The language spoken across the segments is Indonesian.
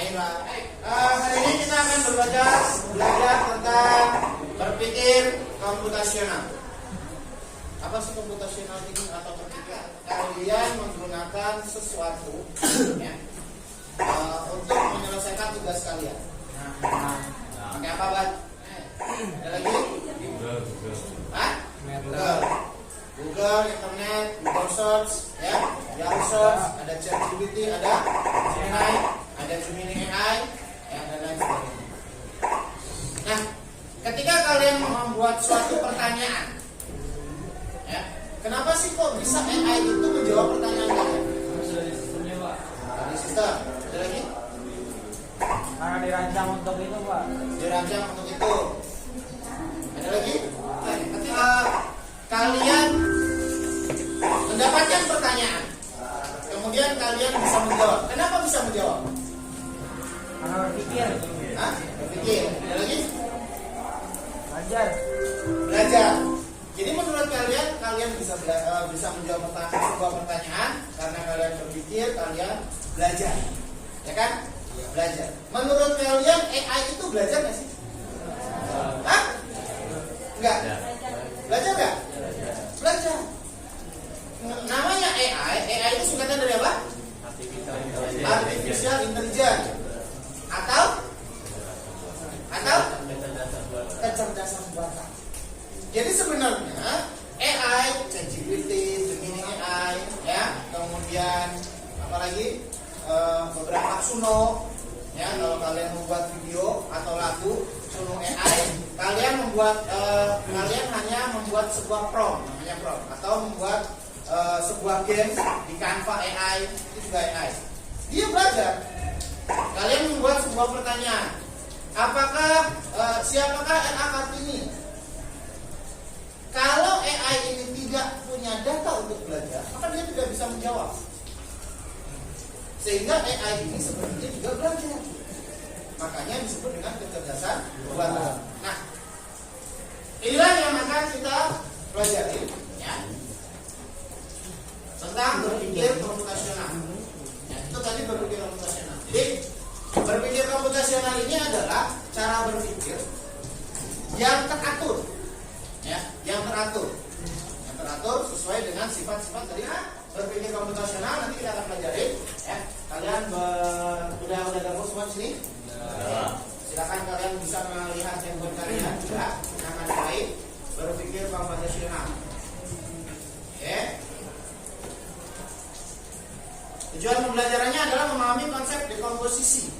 Baiklah. Hari ini kita akan belajar tentang berpikir komputasional. Apa sih komputasional ini atau berpikir? Kalian menggunakan sesuatu ya, untuk menyelesaikan tugas kalian. Pakai apa, Bang? Ada lagi? Google, internet, Google Search, ya, Yahoo Search, ada ChatGPT, ada Gemini, ada Gemini AI, ya, dan lain sebagainya. Nah, ketika kalian membuat suatu pertanyaan, ya, kenapa sih kok bisa AI itu menjawab pertanyaan kalian? Dari sistemnya, Pak. Dari sistem. Ada lagi? Karena dirancang untuk itu, Pak. Dirancang untuk itu. Ada lagi? Ketika kalian mendapatkan pertanyaan, kemudian kalian bisa menjawab. Kenapa bisa menjawab? Karena berpikir. Hah? Berpikir. Ada lagi? Belajar. Jadi menurut kalian bisa menjawab sebuah pertanyaan karena kalian berpikir, kalian belajar, ya kan? Belajar. Menurut kalian AI itu belajar nggak sih? Hah? Enggak. Belajar nggak? Belajar. Namanya AI itu singkatan dari apa? Artificial Intelligence atau kecerdasan buatan. Jadi sebenarnya AI, ChatGPT, Gemini AI, ya, kemudian apalagi beberapa Suno, ya, kalau kalian membuat video atau lagu Suno AI, kalian hanya membuat sebuah prompt, namanya prompt, atau membuat sebuah game di Canva AI, itu juga AI. Dia belajar. Kalian membuat sebuah pertanyaan, siapakah R.A. Kartini? Kalau AI ini tidak punya data untuk belajar, maka dia tidak bisa menjawab. Sehingga AI ini sebenarnya juga belajar. Makanya disebut dengan kecerdasan buatan. Nah, inilah yang akan kita pelajari, ya, tentang berpikir komputasional. Ya, itu tadi berpikir komputasional. Jadi berpikir komputasional ini adalah cara berpikir yang teratur, ya, yang teratur sesuai dengan sifat-sifat dari berpikir komputasional. Nanti kita akan pelajari, ya. Kalian udah gabung semua di sini? Silakan kalian bisa melihat handphone kalian juga yang akan baik berpikir komputasional. Oke. Tujuan pembelajarannya adalah memahami konsep dekomposisi,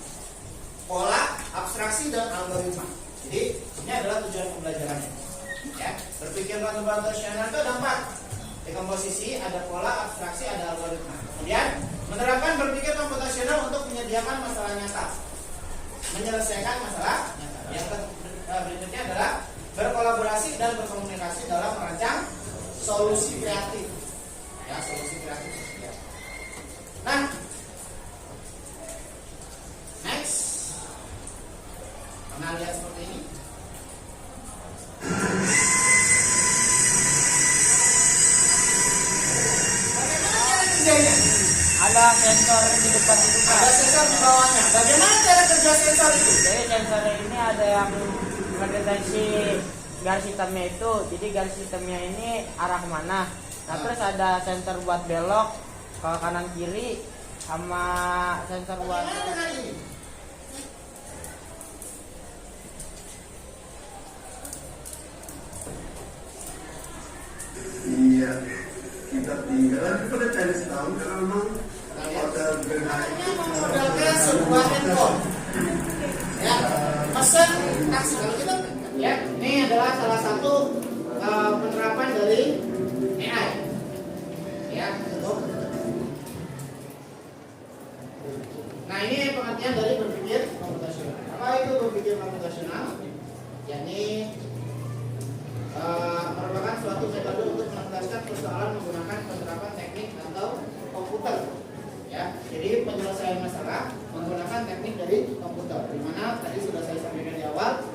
pola, abstraksi, dan algoritma. Jadi ini adalah tujuan pembelajarannya. Ya, berpikir komputasional itu ada 4. Dekomposisi, ada pola, abstraksi, ada algoritma. Kemudian menerapkan berpikir komputasional untuk menyediakan masalah nyata, menyelesaikan masalah nyata. Yang berikutnya adalah berkolaborasi dan berkomunikasi dalam merancang solusi kreatif. Ya, solusi kreatif. Ya. Nah, next, pernah lihat seperti ini? Bagaimana cara kerjanya? Ada sensor di depan itu, Pak. Ada sensor di bawahnya. Bagaimana cara kerja sensor itu? Jadi sensor ini ada yang mendeteksi garis hitamnya itu. Jadi garis hitamnya ini arah kemana. Nah, terus ada sensor buat belok ke kanan kiri, sama sensor buat Bagaimana dengan ini? Iya, kita tinggal pada cari tahu karena memang pada Artinya memodalkan sebuah handphone. Ya, pesan taksi. Kalau kita, ya, ini adalah salah satu penerapan dari AI. Ya, untuk. Nah, ini pengertian dari berpikir komputasional. Apa itu berpikir komputasional? Yakni merupakan suatu metode untuk menuntaskan persoalan menggunakan penerapan teknik atau komputer. Ya, jadi penyelesaian masalah menggunakan teknik dari komputer. Di mana tadi sudah saya sampaikan di awal,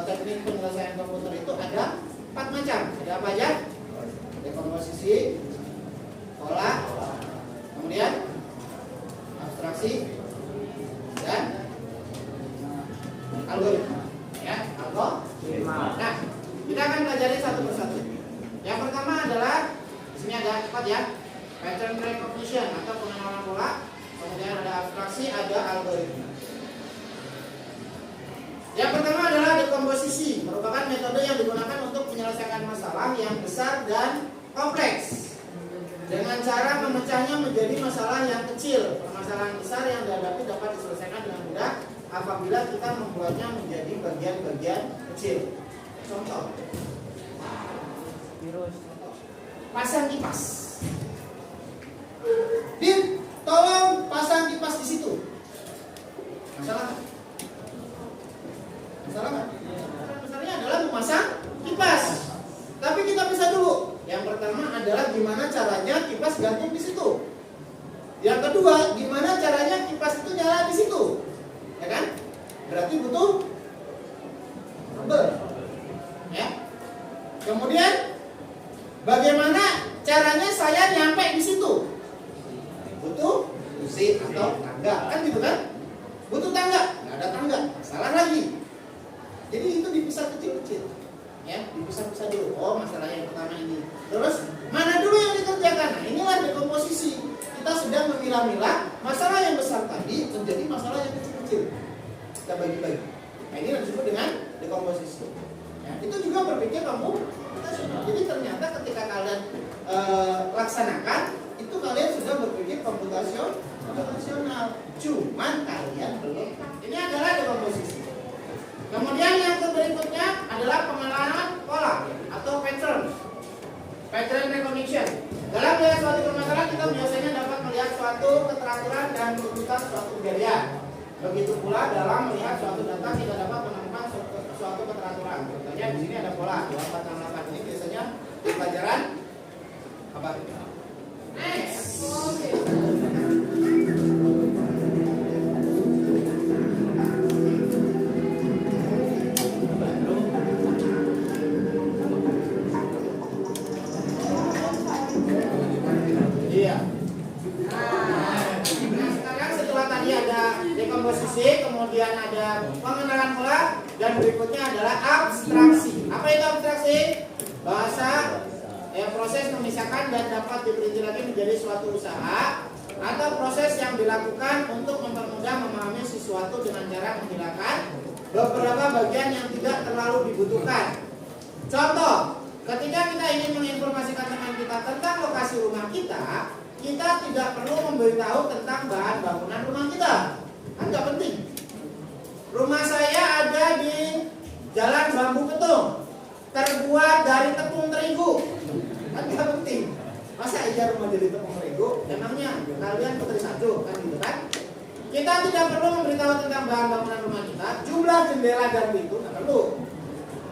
teknik penyelesaian komputer itu ada 4 macam. Ada apa aja? Dekomposisi, pola, kemudian abstraksi, dan algoritma. Ya, algoritma. Nah, kita akan pelajari satu persatu. Yang pertama adalah di sini ada 4 ya. Pattern recognition atau pengenalan pola. Kemudian ada abstraksi, ada algoritma. Yang pertama adalah dekomposisi, merupakan metode yang digunakan untuk menyelesaikan masalah yang besar dan kompleks dengan cara memecahnya menjadi masalah yang kecil. Permasalahan besar yang dihadapi dapat diselesaikan dengan mudah apabila kita membuatnya menjadi bagian-bagian kecil. Contoh, Virus. pasang kipas. Dim, tolong pasang kipas di situ. Masalah nggak? Masalah nggak? Masalahnya adalah memasang kipas. Tapi kita bisa dulu. Yang pertama adalah gimana caranya kipas gantung di situ. Yang kedua, gimana caranya kipas itu nyala di situ. Ya kan? Berarti butuh rubber. Ya. Kemudian bagaimana caranya saya nyampe di situ? Butuh kursi atau tangga, kan gitu kan? Butuh tangga, nggak ada tangga, salah lagi. Jadi itu dipisah kecil-kecil, ya, dipisah-pisah dulu. Oh, masalah yang pertama ini. Terus mana dulu yang dikerjakan? Nah, inilah dekomposisi. Kita sedang memilah-milah masalah yang besar tadi menjadi masalah yang kecil-kecil. Kita bagi-bagi. Nah, ini yang disebut dengan dekomposisi. Ya, itu juga berpikir kamu. Jadi ternyata ketika kalian laksanakan, itu kalian sudah berpikir komputasional. Cuman kalian belum. Ini adalah dekomposisi. Kemudian yang berikutnya adalah pengenalan pola atau pattern recognition. Dalam melihat suatu permasalahan, kita biasanya dapat melihat suatu keteraturan dan menemukan suatu kejadian. Begitu pula dalam melihat suatu data, kita dapat menemukan suatu keteraturan. Contohnya di sini ada pola 2468. Ini biasanya pelajaran apa? Next. Iya. Nah, sekarang setelah tadi ada dekomposisi, kemudian ada pengenalan pola, dan berikutnya adalah abstraksi. Apa itu abstraksi? Bahasa proses memisahkan dan dapat diperinci lagi menjadi suatu usaha atau proses yang dilakukan untuk mempermudah memahami sesuatu dengan cara menghilangkan beberapa bagian yang tidak terlalu dibutuhkan. Contoh, ketika kita ingin menginformasikan teman kita tentang lokasi rumah kita, kita tidak perlu memberitahu tentang bahan bangunan rumah kita. Kan nggak penting. Rumah saya ada di Jalan Bambu Ketung, terbuat dari tepung terigu. Kan nggak penting. Masa iya rumah jadi tepung terigu? Emangnya kalian putri salju, kan gitu kan? Kita tidak perlu memberitahu tentang bahan bangunan rumah kita, jumlah jendela dan pintu nggak perlu.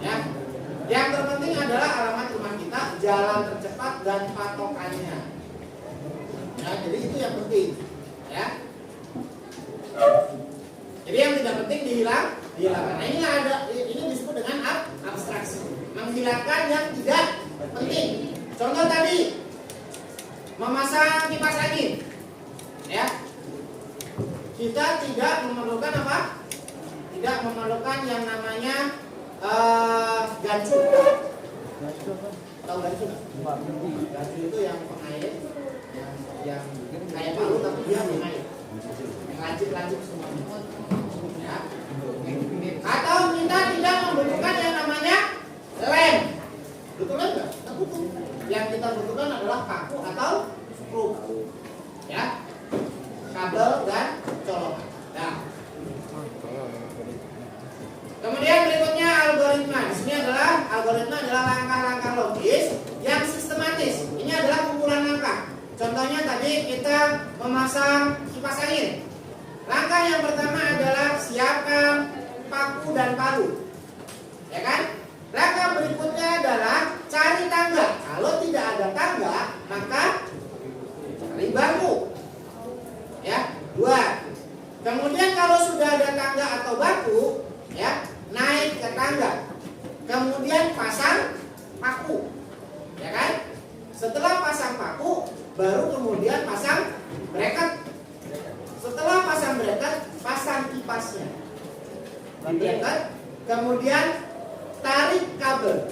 Ya. Yang terpenting adalah alamat rumah kita, jalan tercepat dan patokannya. Ya, jadi itu yang penting. Ya. Jadi yang tidak penting dihilangkan. Nah, ini disebut dengan abstraksi. Menghilangkan yang tidak penting. Contoh tadi, memasang kipas angin. Ya. Kita tidak memerlukan apa? Tidak memerlukan yang namanya gancu. Tahu gancu nggak? Gancu itu yang pengair, yang kayak palu tapi dia pengair. Yang lancip-lancip semuanya. Ya. Atau kita tidak membutuhkan yang namanya lem. Butuh lem nggak? Nggak butuh. Yang kita butuhkan adalah paku atau skru. Ya. Kabel dan colokan. Nah. Kemudian berikutnya algoritma. Di sini adalah algoritma adalah langkah-langkah logis yang sistematis. Ini adalah kumpulan langkah. Contohnya tadi kita memasang kipas angin. Langkah yang pertama adalah siapkan paku dan palu. Ya kan? Langkah berikutnya adalah cari tangga. Kalau tidak ada tangga, maka cari bambu. Ya, 2. Kemudian kalau sudah ada tangga atau batu, ya, naik ke tangga. Kemudian pasang paku. Ya kan? Setelah pasang paku, baru kemudian pasang bracket. Setelah pasang bracket, pasang kipasnya. Dibreaker, kemudian tarik kabel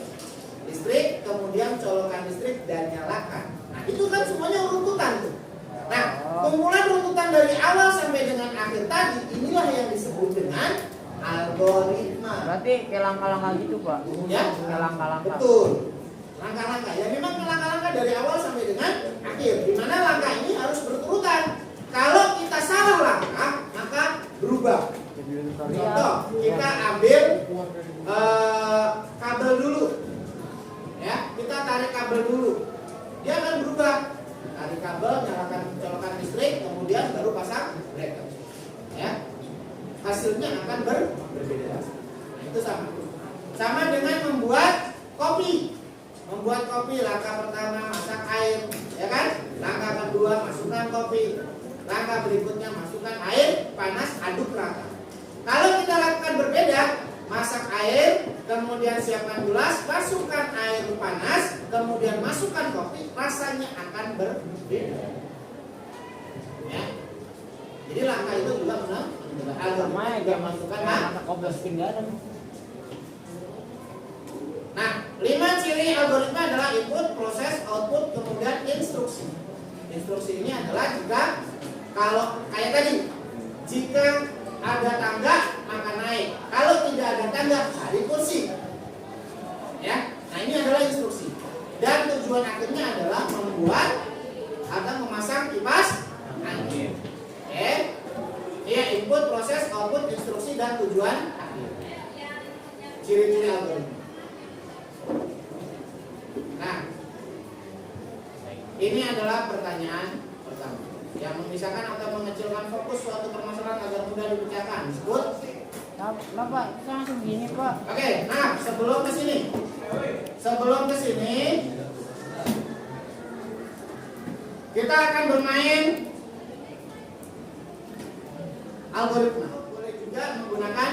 listrik, kemudian colokan listrik dan nyalakan. Nah, itu kan semuanya runtutan tuh. Nah, kumpulan runtutan dari awal sampai dengan akhir tadi, inilah yang disebut dengan algoritma. Berarti kayak langkah-langkah gitu Pak? Ya, Kayak langkah-langkah. betul. Langkah-langkah. Ya memang langkah-langkah dari awal sampai dengan akhir. Di mana langkah ini harus berurutan. Kalau kita salah langkah, maka berubah. Contoh, kita ambil kabel dulu. Ya, kita tarik kabel dulu. Dia akan berubah. Tarik kabel, nyalakan colokan listrik, kemudian baru pasang breaker. Ya. Hasilnya akan berbeda. Nah, itu sama. Sama dengan membuat kopi. Membuat kopi, langkah pertama masak air, ya kan? Langkah kedua masukkan kopi. Langkah berikutnya masukkan air panas, aduk rata. Kalau kita lakukan berbeda, masak air, kemudian siapkan gelas, masukkan air panas, kemudian masukkan kopi, rasanya akan berbeda. Ya. Jadi langkah itu juga benar. Algoritma yang masukkan kompos pinggaran. Nah, 5 ciri algoritma adalah input, proses, output, kemudian instruksi. Instruksi ini adalah jika kalau kayak tadi, jika ada tangga maka naik, kalau tidak ada tangga cari kursi. Ya, nah ini adalah instruksi. Dan tujuan akhirnya adalah membuat atau memasang kipas angin. Oke, ya input, proses, output, instruksi dan tujuan akhir. Ciri-ciri algoritma. Nah, ini adalah pertanyaan pertama yang memisahkan atau mengecilkan fokus suatu permasalahan agar mudah dipecahkan disebut. Nah Pak, kita langsung gini Pak. Oke, nah sebelum ke sini kita akan bermain algoritma. Boleh juga menggunakan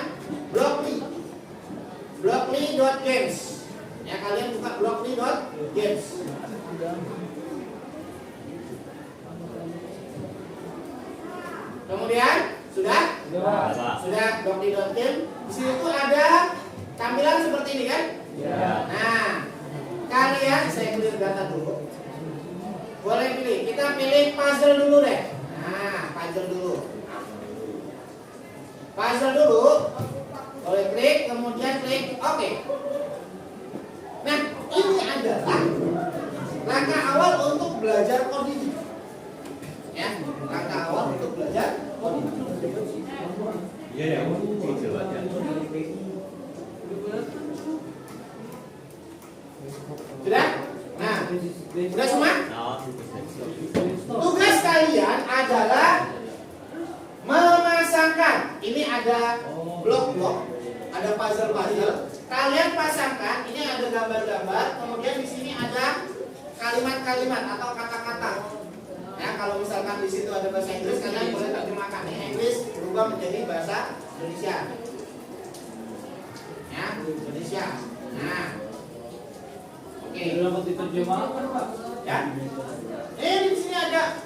Blockly.games. Ya, kalian buka Blockly.games. Kemudian sudah Blockly.games. Di situ ada tampilan seperti ini kan? Ya. Nah, kalian saya clear data dulu. Boleh pilih. Kita pilih puzzle dulu deh. Nah, puzzle dulu. Boleh klik, kemudian klik oke. Nah, ini adalah langkah awal untuk belajar coding. Ya, langkah awal untuk belajar coding. Iya ya, kecil aja. Sudah? Nah, sudah semua? Tugas kalian adalah memasangkan. Ini ada blok-blok, ada puzzle-puzzle. Kalian pasangkan. Ini ada gambar-gambar. Kemudian di sini ada kalimat-kalimat atau kata-kata. Ya, kalau misalkan di situ ada bahasa Inggris, kalian boleh terjemahkan. Ini Inggris berubah menjadi bahasa Indonesia. Ya, Indonesia. Nah, oke. Dapat diterjemahkan Pak. Ya. Di sini ada.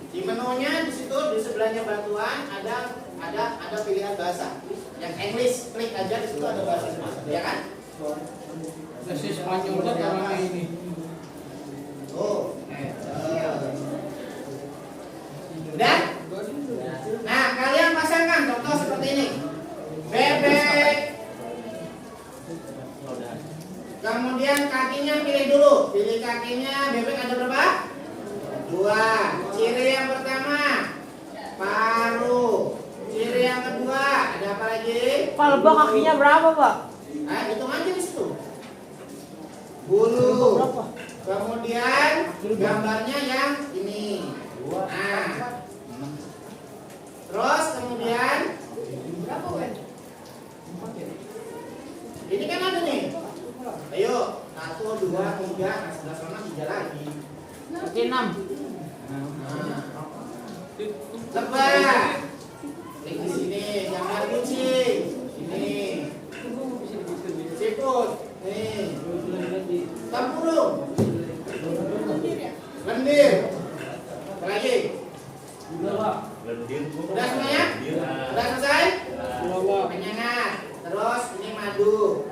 Di menunya di situ di sebelahnya bantuan ada pilihan bahasa. Yang English klik aja di situ ada bahasa Indonesia, ya kan? Versi Spanyol kan karena ini. Oh. Udah? Nah, kalian pasangkan contoh seperti ini. Bebek. Kemudian kakinya pilih dulu. Pilih kakinya, bebek ada berapa? 2. Ciri yang pertama paruh. Ciri yang kedua ada apa lagi? Pak, lebah kakinya berapa Pak? Nah, hitung aja di situ. Bulu. Berapa? Kemudian gambarnya yang ini. Nah. Terus kemudian berapa Wen? Ini kan ada nih. Ayo, 1, 2, 3, nah sebelah sana 3 lagi. Oke, 6. Lebah. Klik di sini, gambar kucing. Ini. Siput. Nih. Tempurung. Lendir. Apa lagi? Udah semuanya? Udah selesai? Penyengat. Terus ini madu.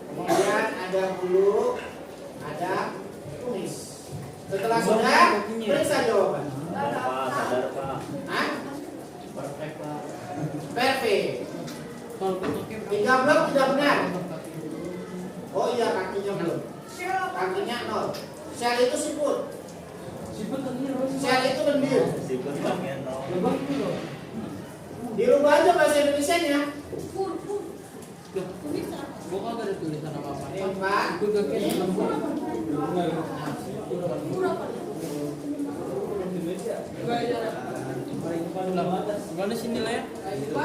Kemudian ada bulu, ada kumis. Setelah sudah, periksa jawaban. Hah? Perfect. 3 blok tidak benar. Oh iya, kakinya belum. Kakinya 0. Sel itu siput. Sel itu lendir. Dirubah aja bahasa Indonesianya. Gua kagak ada tulisan apa-apa. Pak. Itu kakek lembut. Gimana sini lah ya? Gua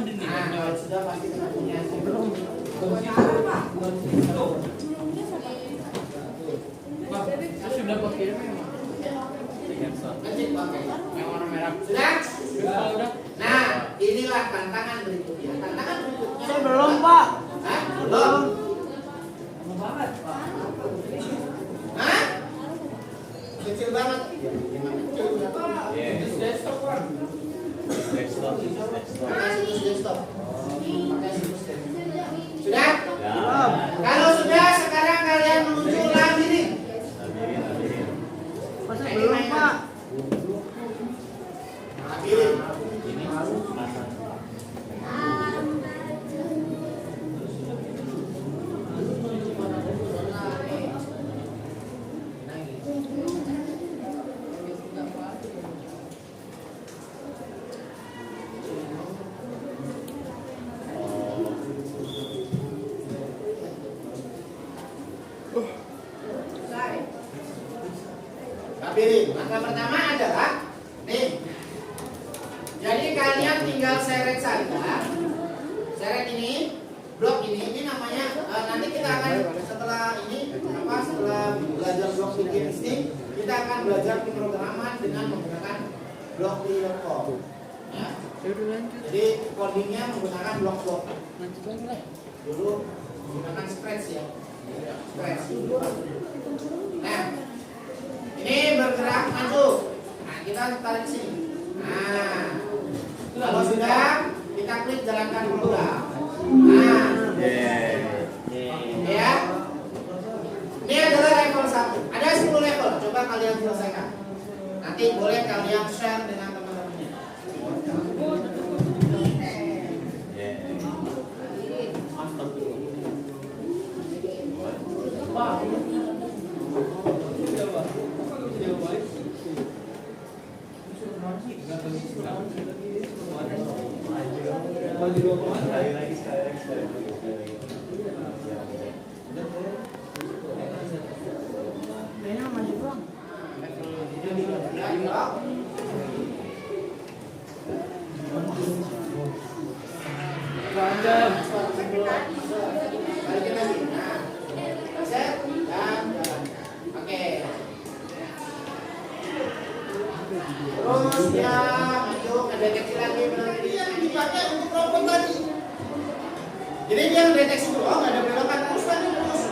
di sini. Nah, sudah pasti punya belum. Sudah pakai memang. Lanjut pakai. Yang warna merah. Sudah? Udah. Nah, inilah tantangan berikutnya. Tantangan berikutnya. Saya belum, Pak. Hah? Belum. Hah? Kecil banget. Pakai situs desktop. Pakai situs desktop. Sudah? Kalau sudah, sekarang kalian menuju labirin. Masa belum, Pak? Labirin. Labirin. Langkah pertama adalah nih. Jadi kalian tinggal seret saja. Seret ini, blok ini namanya nanti kita akan setelah ini setelah belajar blok bikin listing, kita akan belajar pemrograman dengan menggunakan blok di laptop. Ya. Jadi codingnya menggunakan blok-blok. Dulu menggunakan scratch ya. Scratch. Nah, ini bergerak maju. Nah, kita tarik sini. Nah, kalau sudah kita klik jalankan program. Nah, ya. Ini adalah level 1. Ada 10 level. Coba kalian selesaikan. Nanti boleh kalian share dengan teman-temannya. Kayaknya masih belum. Balikin lagi. Nah, set dan oke. Terus ya maju mendeteksi lagi berarti yang dipakai untuk robot tadi. Jadi dia mendeteksi dulu, oh nggak ada belokan, terus tadi terus.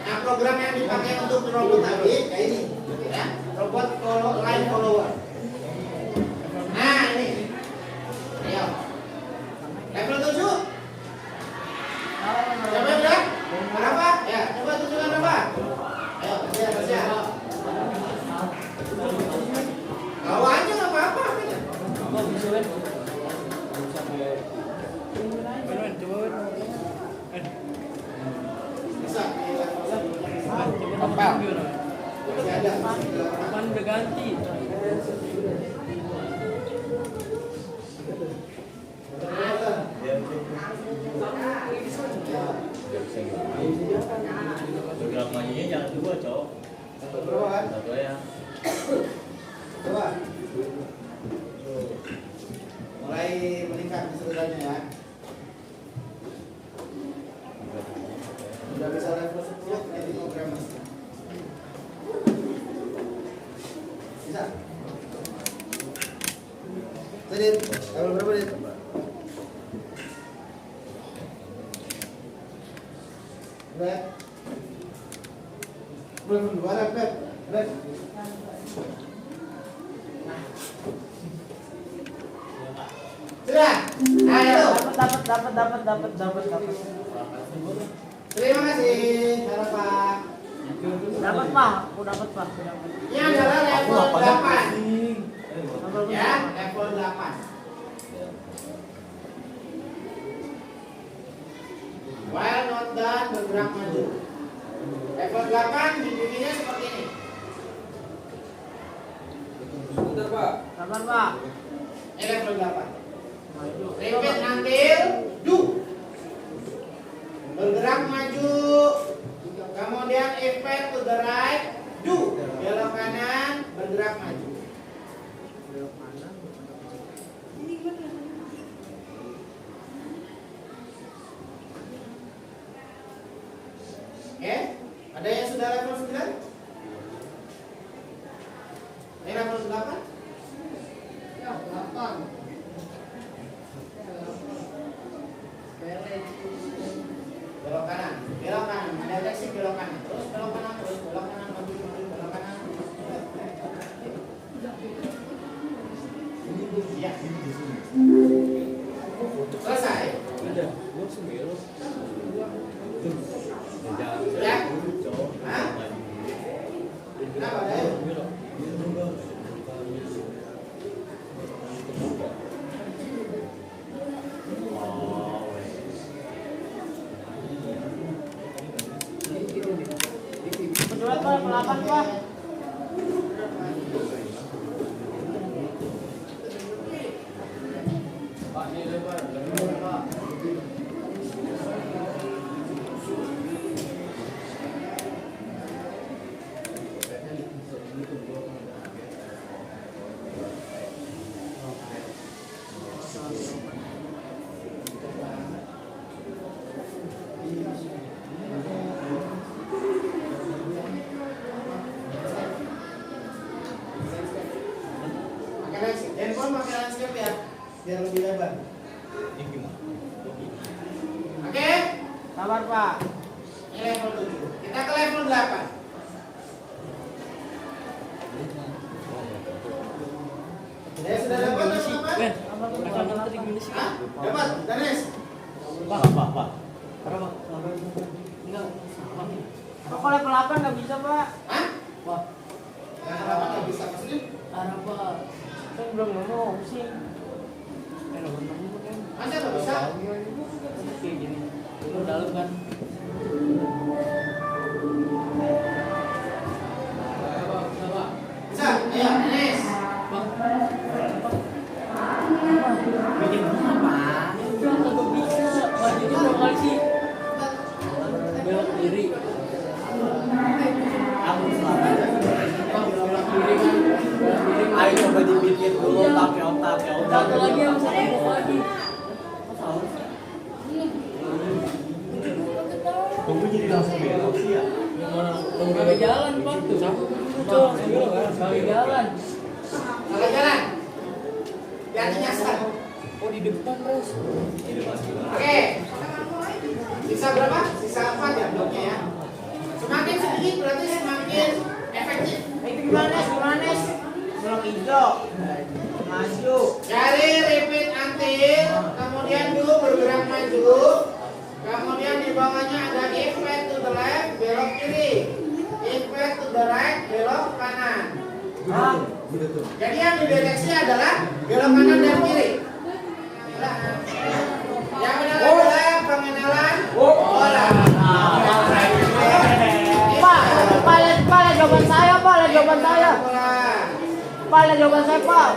Nah, program yang dipakai untuk robot tadi kayak ini, ya, robot line follower. Nah ini, ayo, level 7. Coba udah, berapa? Ya, coba tunjukkan berapa? Ayo, kerja. Bawa aja nggak apa-apa. Bisa. Kompel. Masih ada. Kapan udah ganti? Program majunya jangan 2, Cok. Berapa kan? 1 ya. Coba. Mulai meningkat keserutannya ya. Sudah bisa level 10 jadi programmer. Bisa. Tadi level berapa dia? Udah. Belum dua repet. Sudah. Ayo. Dapat. Terima kasih. Halo Pak. Dapat Pak, aku dapat Pak. Ini adalah level 8. Level Ya, level 8. While not done, bergerak maju. Level 8 bunyinya seperti ini. Dapat Pak. Ini level 8. Repeat until do. Bergerak maju. Kemudian effect to the right, do. Belok kanan, bergerak maju. Oke, ada yang sudah level 9? Ini level 8? Ya, 8. Belok kanan, mendeteksi belok kanan, terus belok kanan, maju, belok kanan. Ya. Selesai. Udah, gua sembilan. Ya. Hah? Kenapa deh? Coba Pak, pelapan Pak. Handphone pakai landscape ya, biar lebih lebar. Oke? Sabar Pak. Ini level 7. Kita ke level 8. Sudah dapat level 8? Hah? Dapat, Danes? Pak. Kok kalau level 8 nggak bisa Pak? Hah? Wah, Level 8 nggak bisa maksudnya? arah Pak. Kan belum ngomong sih. Masa nggak bisa? Kayak gini. Itu dalam kan. Bisa? Ayo, Danes. Bikin apa? Udah nggak bisa. Majunya dua kali sih. Belok kiri. Aku selamat. Belok kiri kan. Ayo coba dibikin dulu pakai otak ya udah. Satu lagi yang satu lagi. Tunggu jadi langsung belok sih ya. Kagak jalan Pak tuh. Kagak jalan. Kalau jalan. Hati nyasar. Oh di depan terus. Oke. Sisa berapa? Sisa 4 ya bloknya ya. Semakin sedikit berarti semakin efektif. Itu gimana? Blok hijau. Maju. Dari repeat until, kemudian dulu bergerak maju, kemudian di bawahnya ada effect to the left, belok kiri, effect to the right, belok kanan. Jadi yang dideteksi adalah belok kanan dan kiri. Yang benar adalah pengenalan pola. Pak, lihat jawaban saya, Pak. Lihat jawaban saya. Pak, lihat jawaban saya, Pak.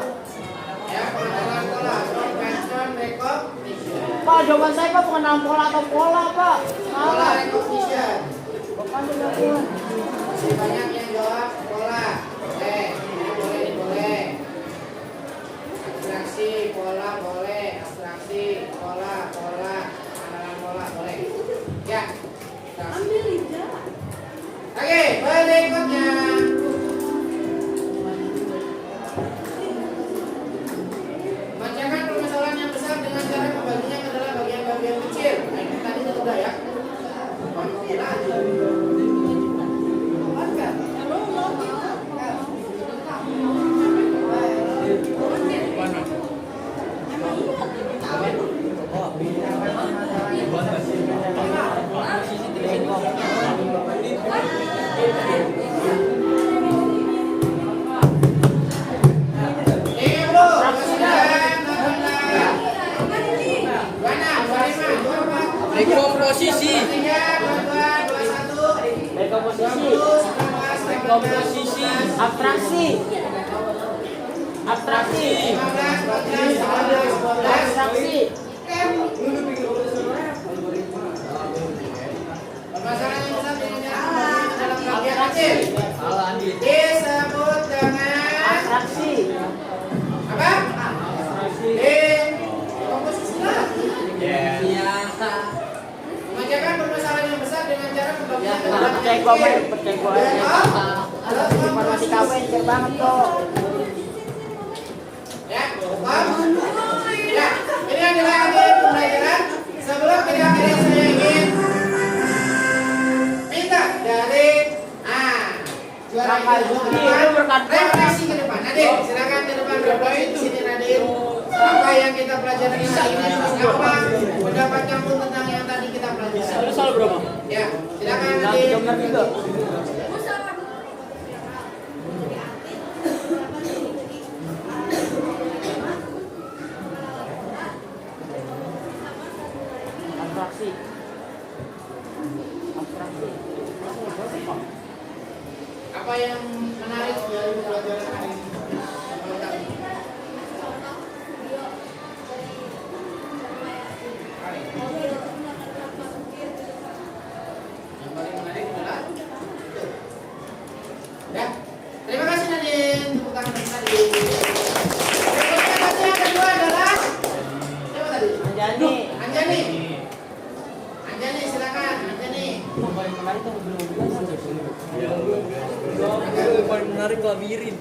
Ya, pengenalan pola, pattern recognition. Pak, jawaban saya, Pak, pengenalan pola atau pola, Pak. Pola Salah. recognition. Bapak juga pola. Masih banyak yang jawab pola. Boleh. Abstraksi, pola, boleh. Abstraksi, pola, pengenalan pola, boleh. Ya. Ambil lidah. Oke, berikutnya. Bacakan permasalahan yang besar dengan cara membaginya ke dalam bagian-bagian kecil. Nah, ini tadi sudah ya. Gila. Dekomposisi. 3, 2, 2, 1. Dekomposisi. Komposisi. Abstraksi. Abstraksi. 15, 14, 15, 12. Abstraksi. Permasalahan yang besar dengan jarak dalam bagian kecil Salah Andi. disebut dengan Abstraksi. apa? Dekomposisi lah. Mengerjakan permasalahan yang besar dengan cara membaginya ke dalam Percaya gua main, percaya gua aja. Informatika apa encer banget tuh. Ya, ya, ini adalah akhir pembelajaran. Sebelum kita akhiri, saya ingin minta dari juara refleksi ke depan. Nadine, silakan ke depan refleksi di sini Nadine. Apa yang kita pelajari hari ini? Apa pendapat kamu tentang yang tadi kita pelajari? Soal berapa? Ya, silakan Nadine. Dengar juga. Abstraksi. Abstraksi. Apa yang menarik dari pelajaran hari ini? Yang paling menarik adalah itu. Ya, terima kasih Nadine. Tepuk tangan untuk Nadine. Berikutnya nanti yang kedua adalah siapa tadi? Anjani. Anjani. Anjani, silakan Anjani. Paling menarik tuh belum Yang paling menarik labirin.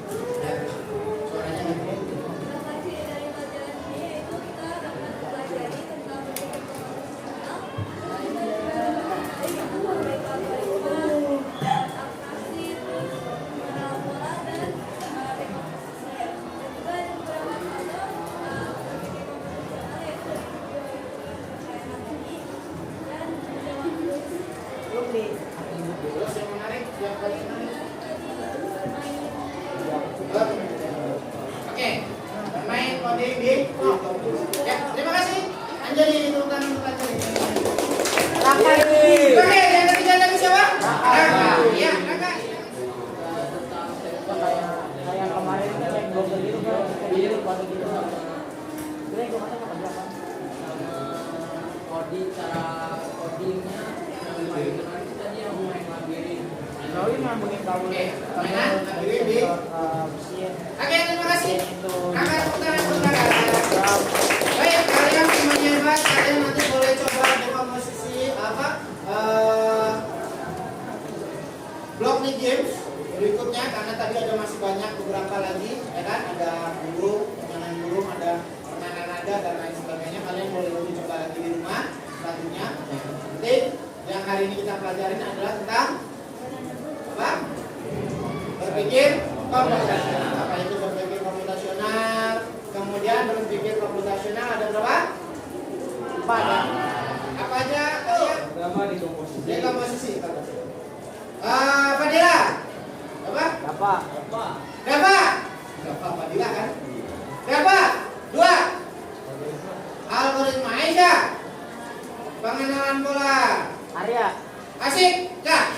Suaranya nggak ada. belum nih. Terus yang menarik, yang paling menarik. Oke, main coding di ya, terima kasih Anjali tepuk tangan untuk pelajari. Raka ini. Oke, yang ketiga lagi siapa? Raka. Iya, Raka. Kayak kemarin kan yang gue beli itu kan gitu pada gitu. Kira gue kata apa berapa? Coding, cara codingnya yang paling menarik tadi yang main labirin. Kalau ini ngambungin kamu Oke, mainan labirin di. mesin. Oke, terima kasih. Itu. Raka tepuk tangan untuk Raka. Baik, kalian semuanya hebat. Kalian nanti boleh coba dekomposisi apa? Blok lead games berikutnya karena tadi ada masih banyak beberapa lagi, ya kan? Ada burung, ada permainan nada dan lain sebagainya. Kalian boleh uji coba lagi di rumah. Selanjutnya, nanti yang hari ini kita pelajarin adalah tentang apa? Berpikir komputasional. Apa itu berpikir komputasional? Kemudian berpikir komputasional ada berapa? 4 ya. Apa aja kalian? Pertama dekomposisi. Dekomposisi. Fadila. Apa? Apa? Berapa? Berapa Fadila kan? Berapa? 2. Algoritma Aisyah. Pengenalan pola. Arya. Asik. Dah.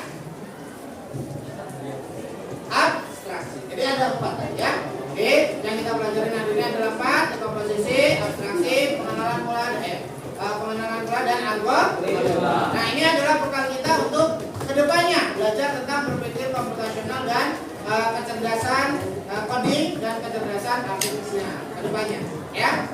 Abstraksi. Jadi ada 4 tadi ya. Oke, yang kita pelajarin hari ini adalah 4: dekomposisi, abstraksi, pengenalan pola, dan algoritma. Nah, ini adalah bekal kita untuk kedepannya belajar tentang berpikir komputasional dan kecerdasan coding dan kecerdasan artifisial kedepannya. Ya.